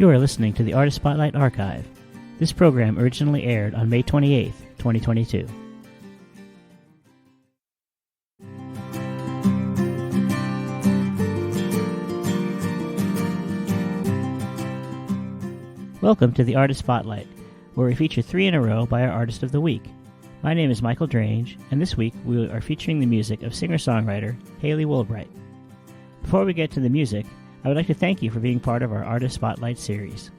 You are listening to the Artist Spotlight Archive. This program originally aired on May 28, 2022. Welcome to the Artist Spotlight, where we feature 3 in a row by our Artist of the Week. My name is Michael Drange, and this week we are featuring the music of singer-songwriter Haley Woolbright. Before we get to the music, I would like to thank you for being part of our Artist Spotlight series.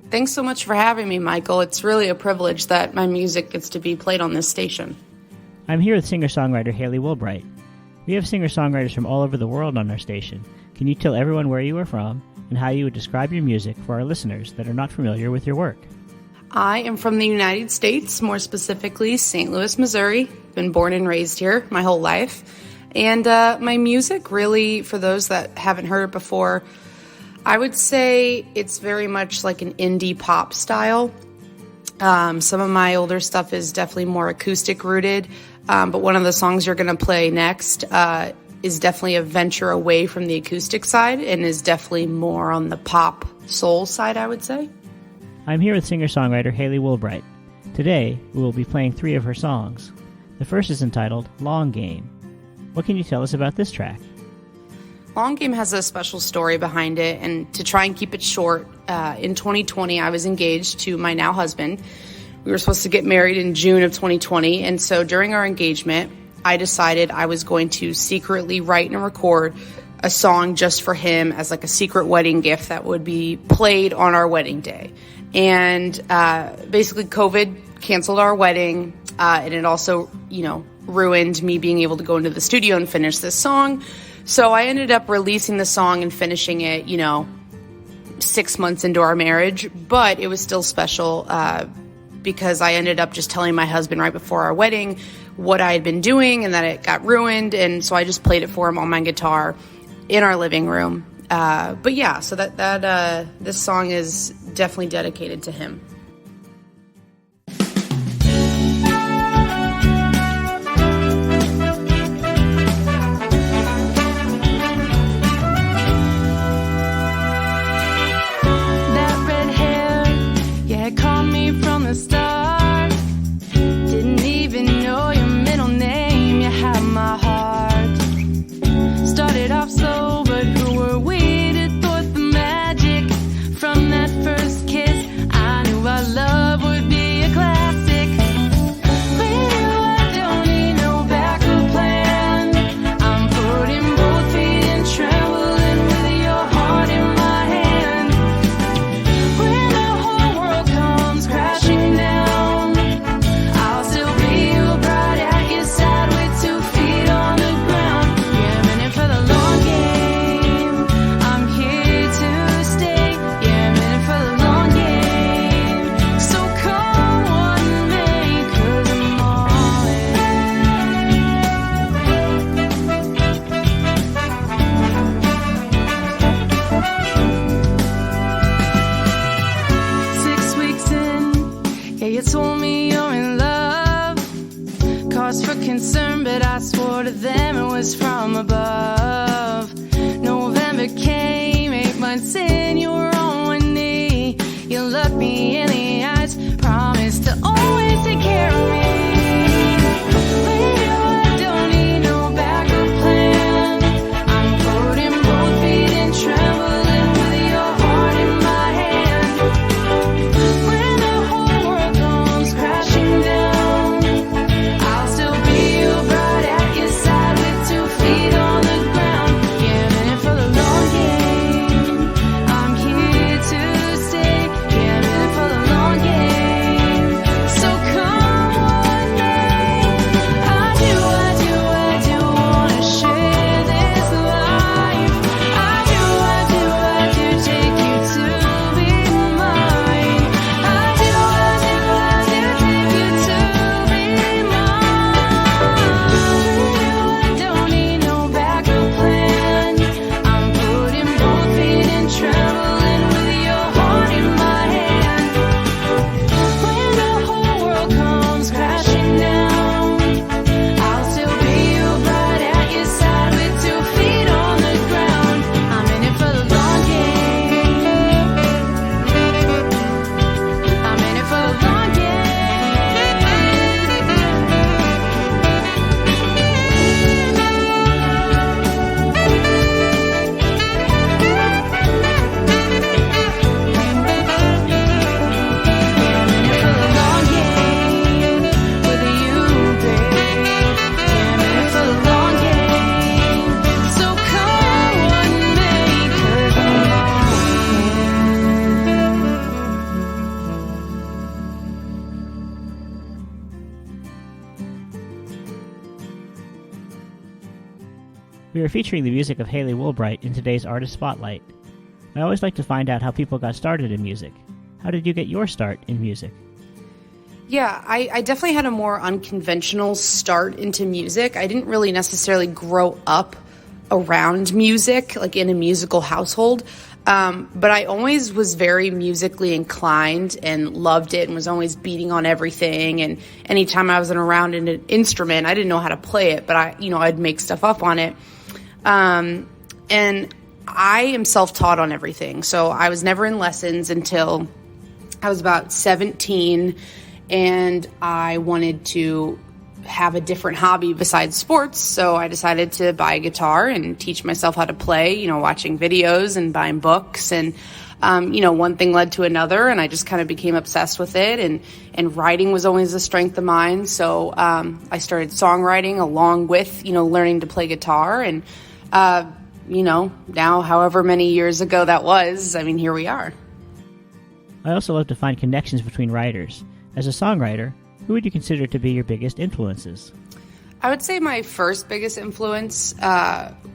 Thanks so much for having me, Michael. It's really a privilege that my music gets to be played on this station. I'm here with singer-songwriter Haley Woolbright. We have singer-songwriters from all over the world on our station. Can you tell everyone where you are from and how you would describe your music for our listeners that are not familiar with your work? I am from the United States, more specifically St. Louis, Missouri. Been born and raised here my whole life. And my music, really, for those that haven't heard it before, I would say it's very much like an indie pop style. Some of my older stuff is definitely more acoustic rooted, but one of the songs you're going to play next is definitely a venture away from the acoustic side and is definitely more on the pop soul side, I would say. I'm here with singer-songwriter Haley Woolbright. Today, we will be playing 3 of her songs. The first is entitled Long Game. What can you tell us about this track? Long Game has a special story behind it, and to try and keep it short, in 2020, I was engaged to my now husband. We were supposed to get married in June of 2020, and so during our engagement, I decided I was going to secretly write and record a song just for him as like a secret wedding gift that would be played on our wedding day. And basically COVID canceled our wedding, and it also, ruined me being able to go into the studio and finish this song. So I ended up releasing the song and finishing it, 6 months into our marriage, but it was still special because I ended up just telling my husband right before our wedding what I had been doing and that it got ruined. And so I just played it for him on my guitar in our living room. But yeah, so that this song is definitely dedicated to him. Start. Didn't even know your middle name. You had my heart. Started off slow, but who were we to thwart the magic from that first kiss? I knew our love would be a classic. With you, I don't need no backup plan. I'm putting both feet in, trembling with your heart in my hand. When the whole world comes crashing down, We are featuring the music of Haley Woolbright in today's Artist Spotlight. I always like to find out how people got started in music. How did you get your start in music? Yeah, I definitely had a more unconventional start into music. I didn't really necessarily grow up around music, like in a musical household. But I always was very musically inclined and loved it and was always beating on everything. And anytime I was around an instrument, I didn't know how to play it, but I'd make stuff up on it. And I am self-taught on everything. So I was never in lessons until I was about 17, and I wanted to have a different hobby besides sports. So I decided to buy a guitar and teach myself how to play, watching videos and buying books. And, one thing led to another, and I just kind of became obsessed with it. And writing was always a strength of mine. So I started songwriting along with, learning to play guitar. And, now however many years ago that was, here we are. I also love to find connections between writers. As a songwriter, who would you consider to be your biggest influences? I would say my first biggest influence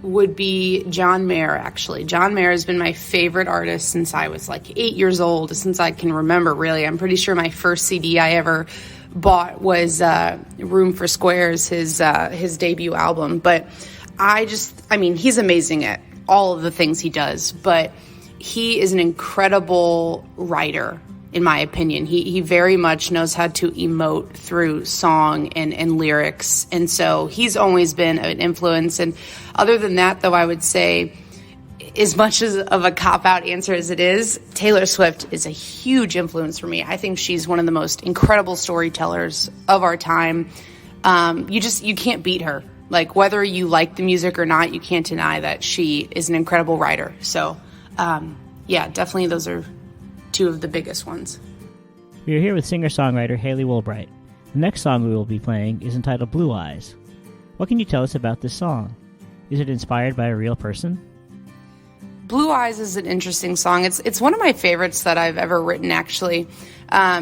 would be John Mayer, actually. John Mayer has been my favorite artist since I was like 8 years old, since I can remember, really. I'm pretty sure my first CD I ever bought was Room for Squares, his debut album. But he's amazing at all of the things he does, but he is an incredible writer. In my opinion, he very much knows how to emote through song and lyrics. And so he's always been an influence. And other than that, though, I would say, as much of a cop-out answer as it is, Taylor Swift is a huge influence for me. I think she's one of the most incredible storytellers of our time. You can't beat her. Like, whether you like the music or not, you can't deny that she is an incredible writer. So, definitely those are two of the biggest ones. We are here with singer-songwriter Haley Woolbright. The next song we will be playing is entitled Blue Eyes. What can you tell us about this song? Is it inspired by a real person? Blue Eyes is an interesting song. It's one of my favorites that I've ever written, actually,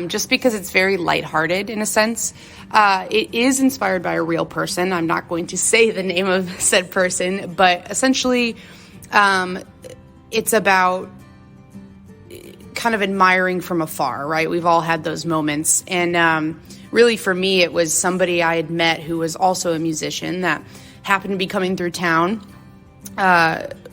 just because it's very lighthearted in a sense. It is inspired by a real person. I'm not going to say the name of said person, but essentially it's about kind of admiring from afar, right? We've all had those moments. And really for me, it was somebody I had met who was also a musician that happened to be coming through town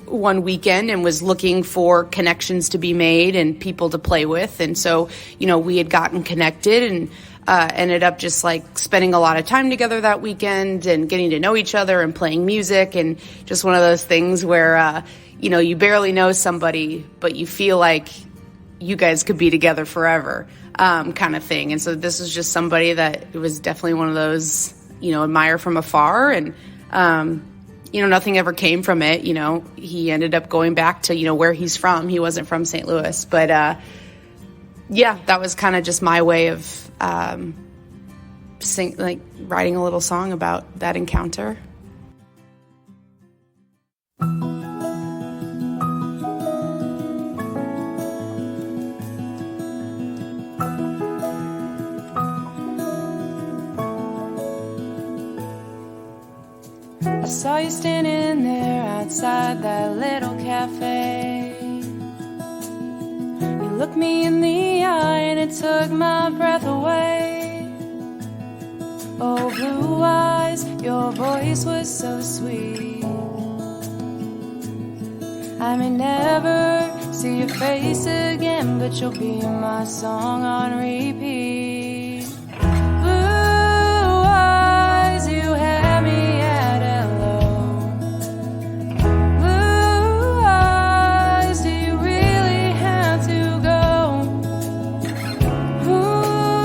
one weekend and was looking for connections to be made and people to play with. And so, we had gotten connected and ended up just like spending a lot of time together that weekend and getting to know each other and playing music. And just one of those things where, you barely know somebody, but you feel like you guys could be together forever, kind of thing. And so this was just somebody that it was definitely one of those, admire from afar. And, nothing ever came from it. He ended up going back to, where he's from. He wasn't from St. Louis. But, that was kind of just my way of writing a little song about that encounter. I saw you standing there outside that little cafe. You looked me in the eye and it took my breath away. Oh, blue eyes, your voice was so sweet. I may never see your face again, but you'll be my song on repeat. Blue eyes, you had me at hello. Blue eyes, do you really have to go? Blue eyes,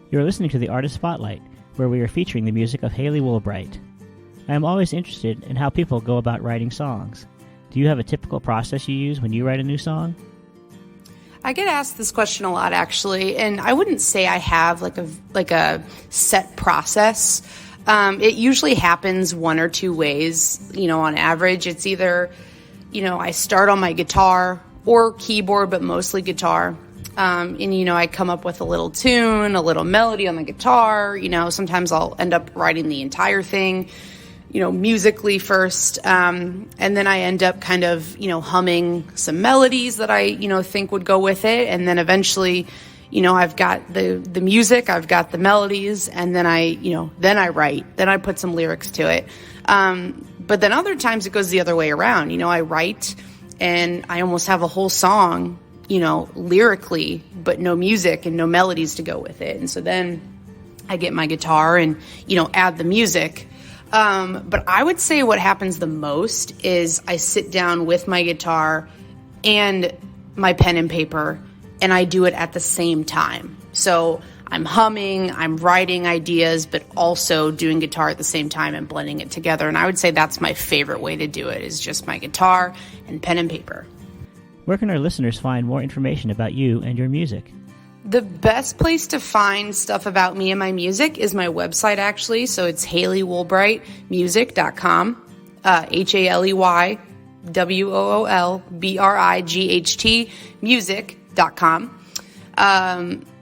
You're listening to the Artist Spotlight, where we are featuring the music of Haley Woolbright. I am always interested in how people go about writing songs. Do you have a typical process you use when you write a new song? I get asked this question a lot, actually, and I wouldn't say I have like a set process. It usually happens one or two ways. On average, it's either, I start on my guitar or keyboard, but mostly guitar. I come up with a little tune, a little melody on the guitar. Sometimes I'll end up writing the entire thing, musically first. And then I end up kind of, humming some melodies that I, think would go with it. And then eventually, I've got the music, I've got the melodies, and then I write, then I put some lyrics to it. But then other times it goes the other way around. I write and I almost have a whole song, lyrically, but no music and no melodies to go with it. And so then I get my guitar and, add the music. But I would say what happens the most is I sit down with my guitar and my pen and paper, and I do it at the same time. So I'm humming, I'm writing ideas, but also doing guitar at the same time and blending it together. And I would say that's my favorite way to do it, is just my guitar and pen and paper. Where can our listeners find more information about you and your music? The best place to find stuff about me and my music is my website, actually. So it's HaleyWoolbrightMusic.com, HaleyWoolbright music.com.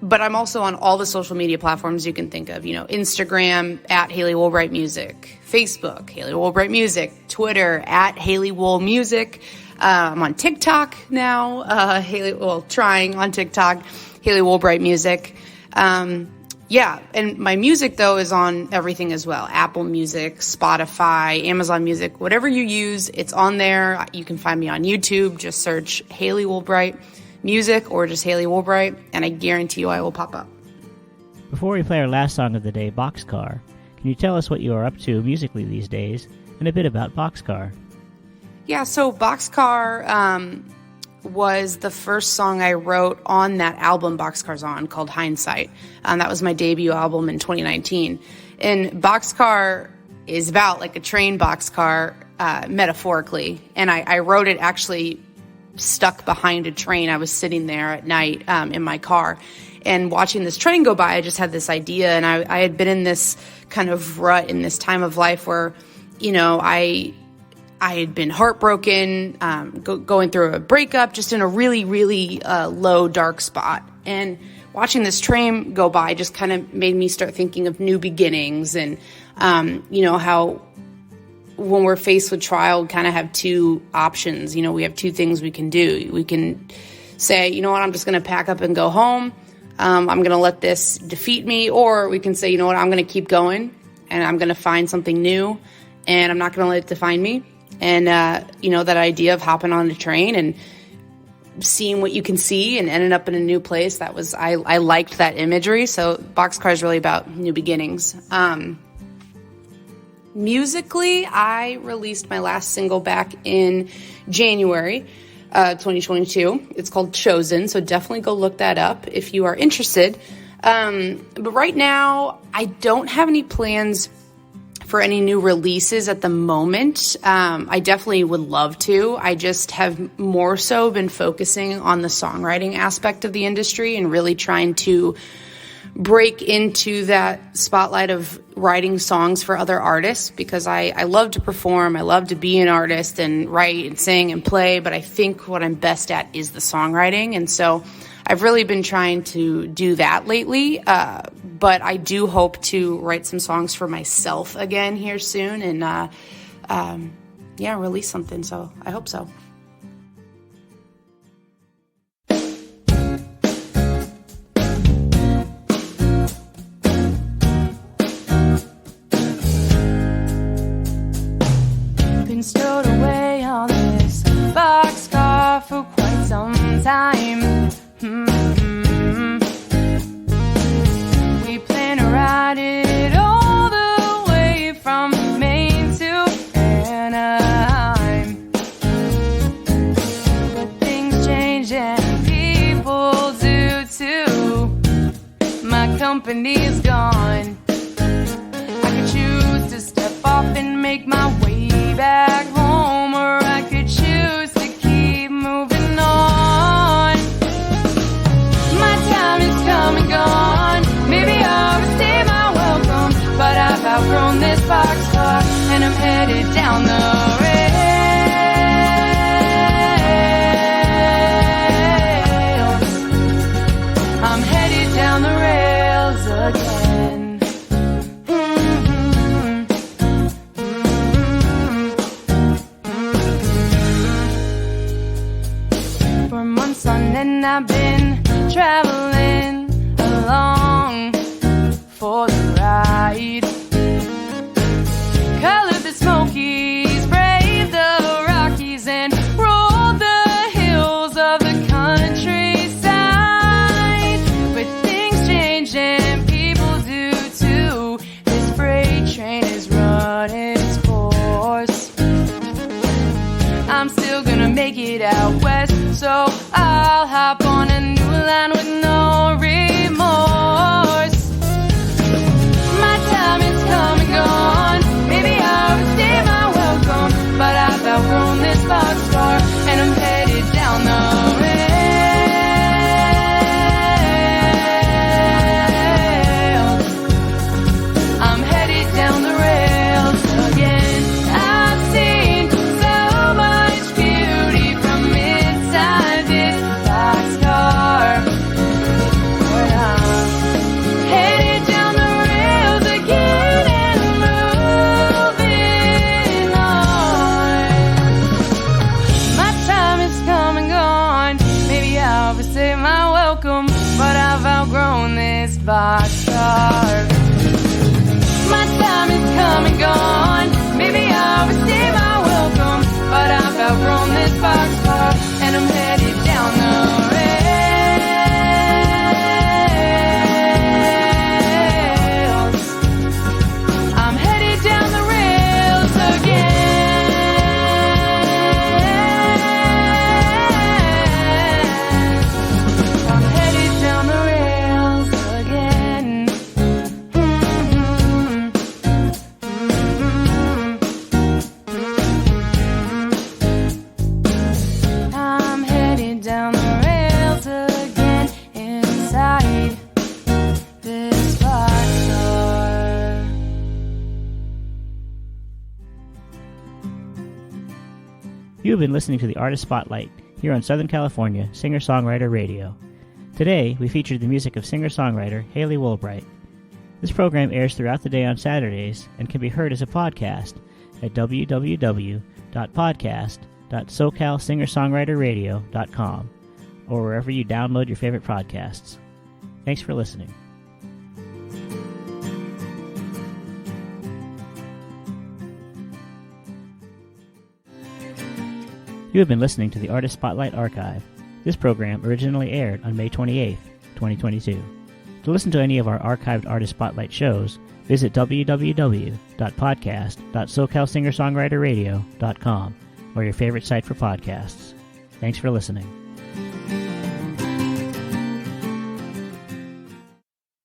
But I'm also on all the social media platforms you can think of. Instagram at Haley Woolbright Music, Facebook, Haley Woolbright Music, Twitter at Haley Wool Music. I'm on TikTok now, trying on TikTok, Haley Woolbright Music. And my music, though, is on everything as well. Apple Music, Spotify, Amazon Music, whatever you use, it's on there. You can find me on YouTube. Just search Haley Woolbright Music or just Haley Woolbright, and I guarantee you I will pop up. Before we play our last song of the day, Boxcar, can you tell us what you are up to musically these days and a bit about Boxcar? Yeah, so Boxcar was the first song I wrote on that album Boxcar's on, called Hindsight. That was my debut album in 2019. And Boxcar is about like a train boxcar, metaphorically. And I wrote it actually stuck behind a train. I was sitting there at night in my car and watching this train go by. I just had this idea, and I had been in this kind of rut in this time of life where, I had been heartbroken, going through a breakup, just in a really, really low, dark spot. And watching this train go by just kind of made me start thinking of new beginnings and, how when we're faced with trial, we kind of have two options. We have two things we can do. We can say, I'm just going to pack up and go home. I'm going to let this defeat me. Or we can say, I'm going to keep going and I'm going to find something new and I'm not going to let it define me. And, that idea of hopping on the train and seeing what you can see and ending up in a new place, I liked that imagery. So Boxcar is really about new beginnings. Musically, I released my last single back in January 2022. It's called Chosen, so definitely go look that up if you are interested. But right now, I don't have any plans for any new releases at the moment. I definitely would love to. I just have more so been focusing on the songwriting aspect of the industry and really trying to break into that spotlight of writing songs for other artists, because I love to perform. I love to be an artist and write and sing and play, but I think what I'm best at is the songwriting. And so I've really been trying to do that lately, but I do hope to write some songs for myself again here soon and, release something. So I hope so. Been stowed away on this boxcar for quite some time. We plan to ride it all the way from Maine to Anaheim. But things change and people do too. My company is gone. I could choose to step off and make my way back home, or I could choose to keep moving on. My time is come and gone. Maybe I'll stay my welcome, but I've outgrown this boxcar, and I'm headed down the rails. I'm headed down the rails again. For months on end I've been traveling along for the ride. Colored the Smokies, braved the Rockies, and rolled the hills of the countryside. But things change and people do too. This freight train is running its course. I'm still gonna make it out west, so I'll hop on a new line with no remorse. My time is come and gone. Maybe I'll stay my welcome, but I've outgrown this boxcar, and I'm headed down the rails. I'm headed down the rails again. I've seen so much beauty from inside this boxcar, but I'm headed down the rails again and moving on. My time is come and gone. Maybe I'll say my welcome, but I've outgrown this boxcar. My time is come and gone. Maybe I'll stay my welcome, but I've outgrown this boxcar, and I'm headed down the rails. I'm headed down the rails again. I'm headed down the rails again. I'm headed down the rails again inside this boxcar. You have been listening to the Artist Spotlight here on Southern California Singer-Songwriter Radio. Today, we featured the music of singer-songwriter Haley Woolbright. This program airs throughout the day on Saturdays and can be heard as a podcast at www.podcast.socalsingersongwriterradio.com or wherever you download your favorite podcasts. Thanks for listening. You have been listening to the Artist Spotlight Archive. This program originally aired on May 28, 2022. To listen to any of our archived Artist Spotlight shows, visit www.podcast.socalsingersongwriterradio.com or your favorite site for podcasts. Thanks for listening.